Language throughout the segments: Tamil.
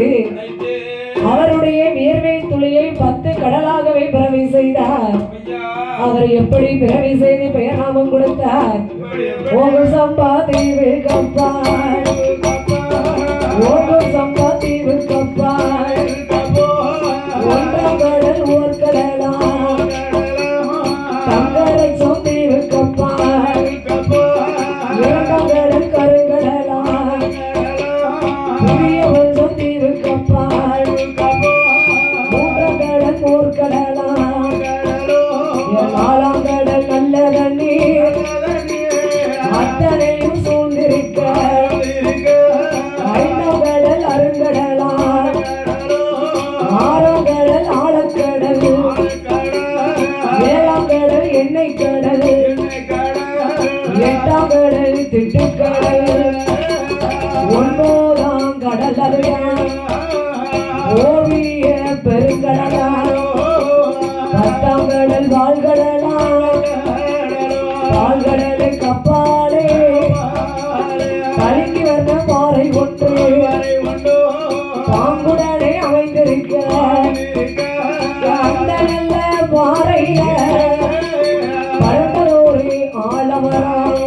அணைத்து அவருடைய வியர்வை துளியை 10 கடலாகவே பிறவி செய்தார். அவர் எப்படி பிறவி செய்து பெயர் நாமம் கொடுத்தார்? ஓகு சம்பா தீவு கப்பாய், ஓகு சம்பா தீவு கப்பாய், ஒன்றாம் கடல் ஓர் கடலாம், தங்கரை சொந்தீவு கப்பாய், இரண்டாம் கடல் கருங்கடலாம், புதிய ஒன்றும் தீவு கப்பாய், மூன்றாம் கடல் ஓர் கடலாம், நாலாம் கடல் நல்ல தண்ணீர் அத்தனையும் சூழ்ந்திருக்க, ஐந்தாம் கடல் அருங்கடலாம், ஆறாம் கடல் ஆழக்கடல், ஏழாம் கடல் எண்ணெய் கடல், எட்டாம் கடல் திட்டுக்கடல், ஒன்பதாம் கடல் அறியான் ஓவிய பெருங்கடலாம், 10ஆம் கடல் வாழ்கடலாம், வாழ்கடலை கப்பாலே கலங்கி வந்த பாறை ஒன்று பாங்குடனே அமைந்திருக்க, அந்த நல்ல பாறைய பரந்தோரு ஆலமரம்,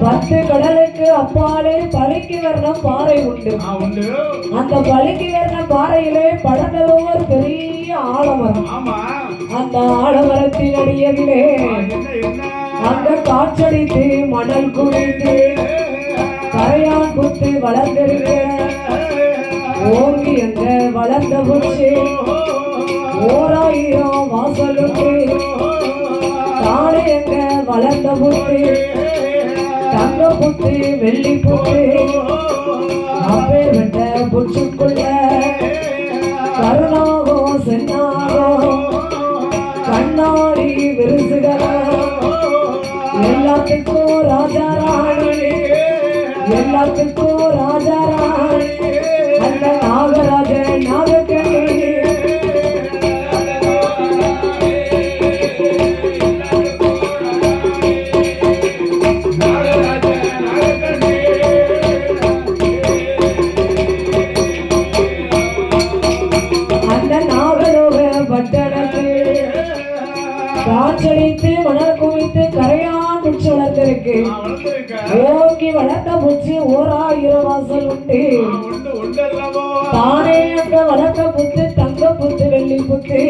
10 கடலுக்கு அப்பாலே பழுக்கி வர்ண பாறை உண்டு. அந்த பழுக்கி வர்ண பாறையிலே படந்தோர் பெரிய ஆலமரம். அந்த ஆலமரத்தின் அடியதிலே அங்க காற்றடித்து மணல் குவித்து கரையான் புத்து வளர்ந்திருக்க, ஓங்கி அங்க வளர்ந்த புச்சு 1000 வாசலுக்கு தானே அங்க வளர்ந்த புத்து தங்க புத்து வெள்ளி புத்து, அப்பேற்பட்ட புச்சுக்குள்ள கருணாகோ சென்னாகோ கண்ணாடி விருசுகளா, எல்லாத்துக்கும் ராஜா ராணி, எல்லாத்துக்கும் ராஜா ராணி, அந்த நாகராஜ நாகக்கணி அந்த நாகலோக பட்டணத்து காற்றடித்து மணல் குவித்து கரையான் புச்சு வளர்ந்திருக்கு. ஓங்கி வளர்த்த புச்சு 1000 வாசல் உண்டு. தானே அங்க வளர்த்த புத்து தங்க புத்து வெள்ளி புத்து,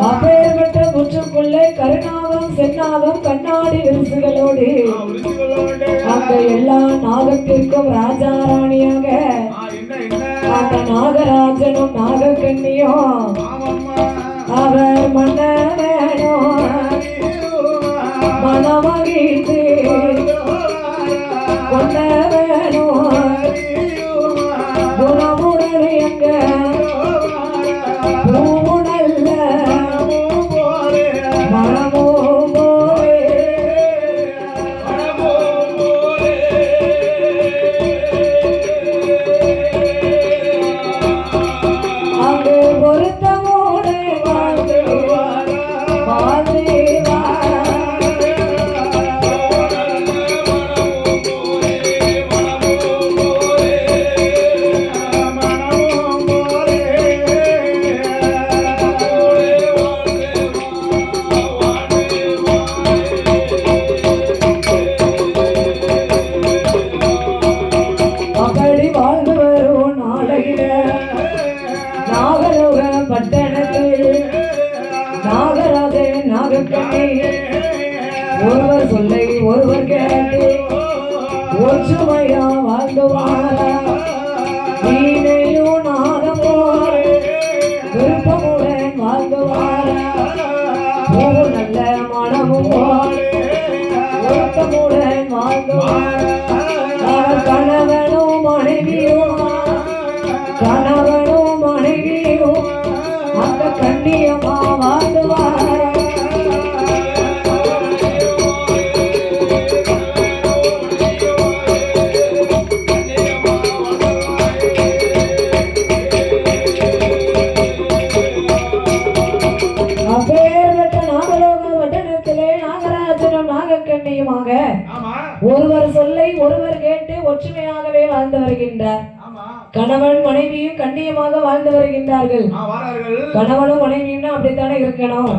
அப்பேற்பட்ட புச்சுக்குள்ளே கருநாகம் சென்னாகம் கண்ணாடி விரிசுகளோடு அங்க எல்லா நாகத்திற்கும் ராஜா ராணியாக அந்த நாகராஜனும் நாகக்கண்ணியும் அவர் மன்னனோ மனமகிழ்ந்து கொண்டவனோ குணமுடனே அங்க பூவுணல்ல மனமோ அங்கு பொருத்தமோடு வாழ்ந்து அப்படி வாழ்ந்து வரும் நாளையில நாகலோக பட்டணத்தில் நாகராஜ நாகக்கண்ணி ஒருவர் சொல்லை ஒருவர் கேட்டு ஒற்றுமையா வாழ்ந்துவாரா, நீனையும் நாதம் போல் விருப்பமுடன் வாழ்ந்துவாரா, நல்ல மனமும் போல் ஒருத்தமுடன் வாழ்ந்துவாரா, கணவனும் மனைவியும் கணவனும் மனைவியும் அந்த கண்ணியமா வாழ்ந்துவாரா. ஒருவர் சொல்லை ஒருவர் கேட்டு ஒற்றுமையாகவே வாழ்ந்து வருகின்றார். கணவன் மனைவியும் கண்ணியமாக வாழ்ந்து வருகின்றார்கள். கணவனும் மனைவியும் அப்படித்தானே இருக்கணும்.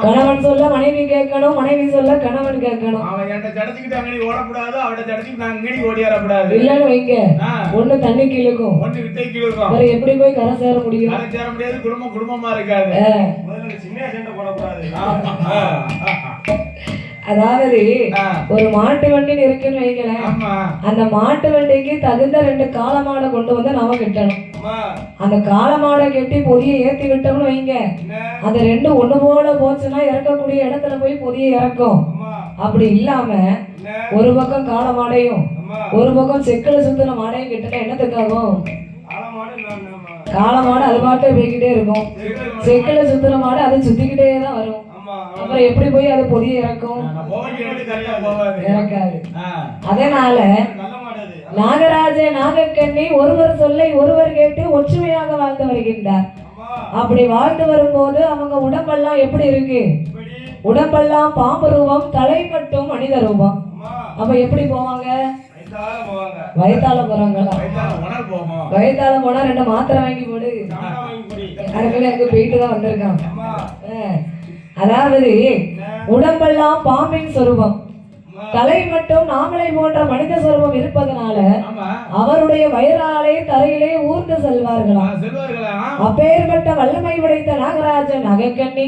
கணவன் சொல்ல மனைவி கேட்கணும், மனைவி சொல்ல கணவன் கேட்கணும். இல்லன்னு வைங்க, ஒண்ணு தண்ணி கிழக்கும், வேற எப்படி போய் கரை சேர முடியும்? குடும்பமா இருக்காது. அதாவது ஒரு மாட்டு வண்டி இருக்குன்னு வைங்களேன், அந்த மாட்டு வண்டிக்கு தகுந்த 2 காளமாடை கொண்டு வந்து நாம கட்டணும். அந்த காளமாடை கட்டி பொதியை ஏத்தி விட்டோம்னு வைங்க, அந்த 2 ஒண்ணு போல போச்சுன்னா இறக்கக்கூடிய இடத்துல போய் பொதியை இறக்கும். அப்படி இல்லாம ஒரு பக்கம் காளமாடையும் ஒரு பக்கம் செக்குல சுத்தின மாடையும் கிட்டனா என்னத்துக்காகும்? காளமாடு அது பாட்டு போய்கிட்டே இருக்கும், செக்குல சுத்தின மாடு அது சுத்திக்கிட்டே தான் வரும். அப்புறம் எப்படி போய் அது பொதிய இறக்கும்? இறக்காது. அதனால நாகராஜ நாகக்கண்ணி ஒருவர் சொல்லை ஒருவர் கேட்டு ஒற்றுமையாக வாழ்ந்து வருகின்றார். அப்படி வாழ்ந்து வரும்போது அவங்க உடம்பெல்லாம் எப்படி இருக்கு? உடம்பெல்லாம் பாம்பு ரூபம், தலை மட்டும் மனித ரூபம். அப்ப எப்படி போவாங்க? வயத்தால போறாங்களா? வயத்தால போனா 2 மாத்திரை வாங்கி போடு, அதுக்கு போயிட்டு தான் வந்திருக்கான். அதாவது உடம்பெல்லாம் பாம்பின் சொரூபம், தலை மட்டும் நாமளை போன்ற மனித சொரூபம் இருப்பதனால அவருடைய வயிறாலே தரையிலே ஊர்ந்து செல்வார்களாம். அப்பேற்பட்ட வல்லமை படைத்த நாகராஜன் நாகக்கண்ணி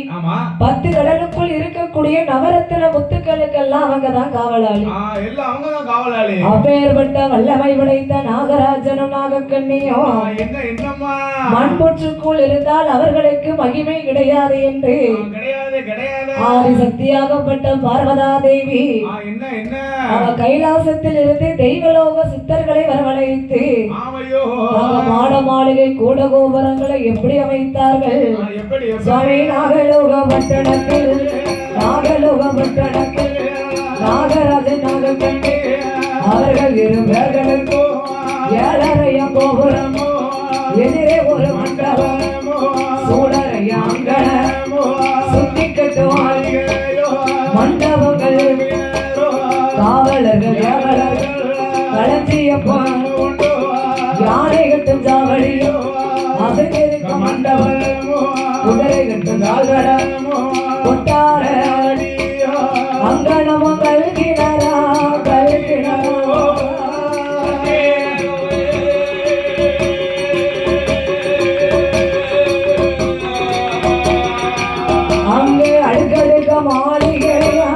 10 கடலுக்குள் இருக்கக்கூடிய நவரத்தின முத்துக்களுக்கெல்லாம் அவங்கதான் காவலாளி. அப்பேற்பட்ட வல்லமை படைத்த நாகராஜனும் நாகக்கண்ணியும் மண்புற்றுக்குள் இருந்தால் அவர்களுக்கு மகிமை கிடையாது என்று ஆதிசக்தியாகப்பட்ட பார்வதா தேவி அவ கைலாசத்தில் இருந்து தெய்வலோக சித்தர்களை வரவழைத்து மாட மாளிகை கூட கோபுரங்களை எப்படி அமைத்தார்கள்? சுவாமி நாகலோக பட்டணத்தில் நாகராஜன் நாகக்கண்ணி அவர்கள் 2 பேர்களுக்கும் 7.5 கோபுரம், எதிரே ஒரு மண்டபம், சூடரைய அங்கணம், சுத்தி கட்டுவாள் மண்டபங்கள், காவலர்கள் களஞ்சியப்பான், யானை கட்டும் சாவடி, அசைக்க மண்டபம், குதிரை கட்டும் கால்கடம், கொட்டார அங்கணமும் கல்கிணரா அங்கே அடுக்கடுக்க மாளிகையா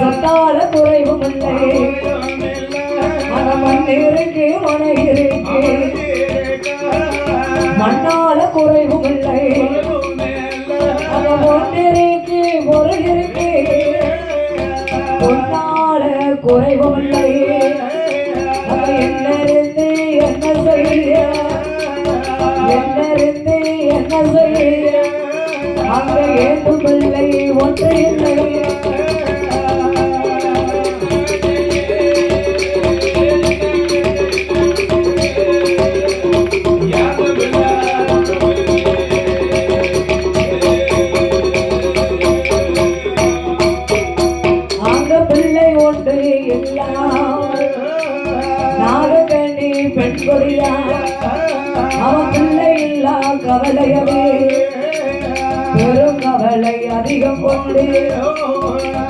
சத்தால குறைவும் இல்லை, மண்ணிற்கு மனை இருக்கு, மண்ணால குறைவும் இல்லை, பொன்னிற்கு பொருள் இருக்கு, பொன்னால குறைவும் இல்லை. என்னிருந்து என்ன செய்ய, என்னிருந்து என்ன செய்ய, அங்க ஏதும் இல்லை, ஒன்று இல்லை. அங்க பிள்ளை ஒன்று எல்லாம் நாகக்கண்ணி பெண் கொடியா, அவன் பிள்ளை இல்லா கவலையவே பெரும் கவலை அதிகம் கொண்டு,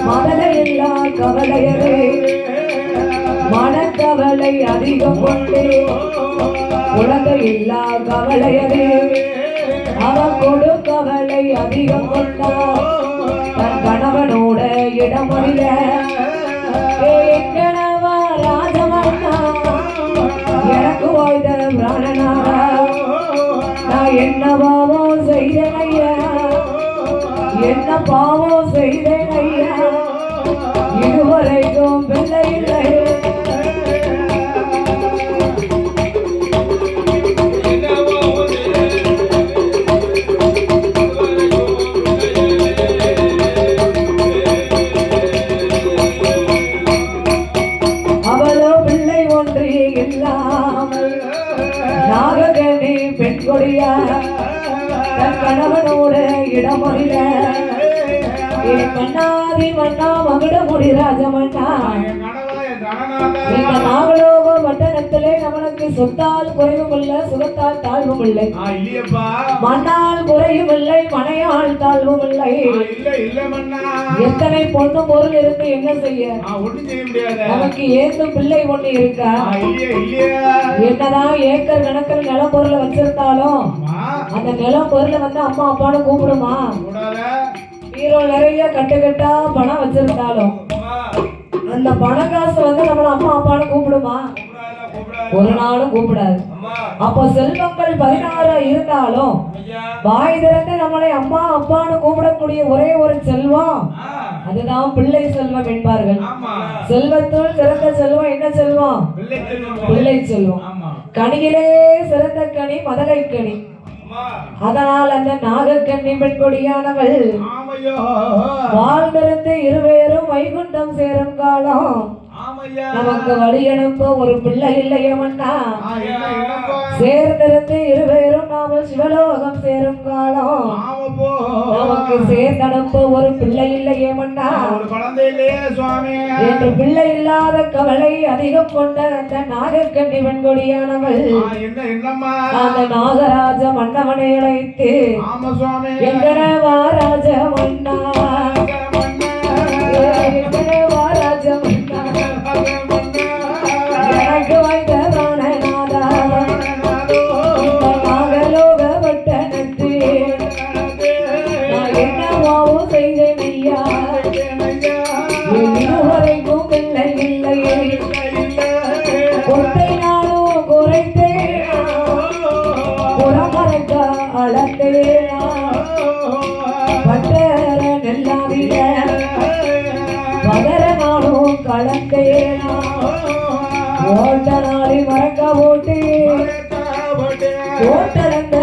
மதலை இல்லா கவலையவே மனக்கவலை அதிகம் கொண்டு, குழந்தை இல்லா கவலையவே அவன் கொடு கவலை அதிகம் கொண்டா, தன் கணவனோட இடமறில கணவா ராஜமன்னா எனக்கு வாய்ந்த பிராணனாக நான் என்ன பாவம் செய்தேன் ஐயா, என்ன பாவம் செய்தேன் ஐயா, ஒருவருக்கும் பிள்ளை இல்லை அவளோ பிள்ளை ஒன்று இல்லாமல் நாககனி பெண் கொடியா தன் கணவனோட இடமறில என் மன்னாதி மன்னா மகுட முடி ராஜமன்னா இந்த நாகலோக வட்டணத்திலே நம்மளுக்கு சொத்தால் குறைவும் இல்லை சுகத்தால் தாழ்வும் இல்லை மண்ணால் குறையும் இல்லை மனையால் தாழ்வும் இல்லை எத்தனை பொண்ணு பொருள் இருந்து என்ன செய்ய நமக்கு ஏந்தும் பிள்ளை ஒண்ணு இருக்கா என்னதான் ஏக்கர் கணக்கில் நிலம் பொருளை வச்சிருந்தாலும் அந்த நிலம் பொருளை வந்து அம்மா அப்பான்னு கூப்பிடுமா ஹீரோ நிறைய கட்டுக்கட்டா பணம் வச்சிருந்தாலும் அந்த பண காசு வந்து நம்மள அம்மா அப்பான்னு கூப்பிடுமா ஒரு நாளும் கூப்பிடாது அப்ப செல்வங்கள் 16 இருந்தாலும் வாய் திறந்து நம்மளை அம்மா அப்பான்னு கூப்பிடக்கூடிய ஒரே ஒரு செல்வம் அதுதான் பிள்ளை செல்வம் என்பார்கள் செல்வத்துள் சிறந்த செல்வம் என்ன செல்வம் பிள்ளை செல்வம் கனியிலே சிறந்த கனி மதலை கனி அதனால் அந்த நாகக்கன்னி பெண் கொடியானவள் வாழ்ந்திருந்து இருவேரும் வைகுண்டம் சேரும் காலம் நமக்கு வழி அனுப்ப ஒரு பிள்ளை இல்லையமன்னா சேர்ந்திருந்து இருவேரும் நாம சிவலோகம் சேரும் காலம் நமக்கு சேர்ந்தனுப்ப ஒரு பிள்ளை இல்லையமன்னா என்று பிள்ளை இல்லாத கவலை அதிகம் கொண்ட அந்த நாகக்கன்னி பெண் கொடியானவள் அந்த நாகராஜ மன்னவனை அழைத்து எங்கனவா ராஜ மன்னா எங்கனவா ராஜ மன்னா எனக்கு வைத்ததான நாதா இந்த நாகலோக வட்டணத்து நான் என்னவாவும் செய்தேன் ஐயா இதுவரைக்கும் பிள்ளை இல்லை கொட்டை நானும் குறைத்தேன் புறமறைக்க அளத்தேனா பட்டர நெல்லாதில பதர நானும் கலந்தேனா ஓட்ட நாளை மறக்க ஓட்டு ஓட்டலந்த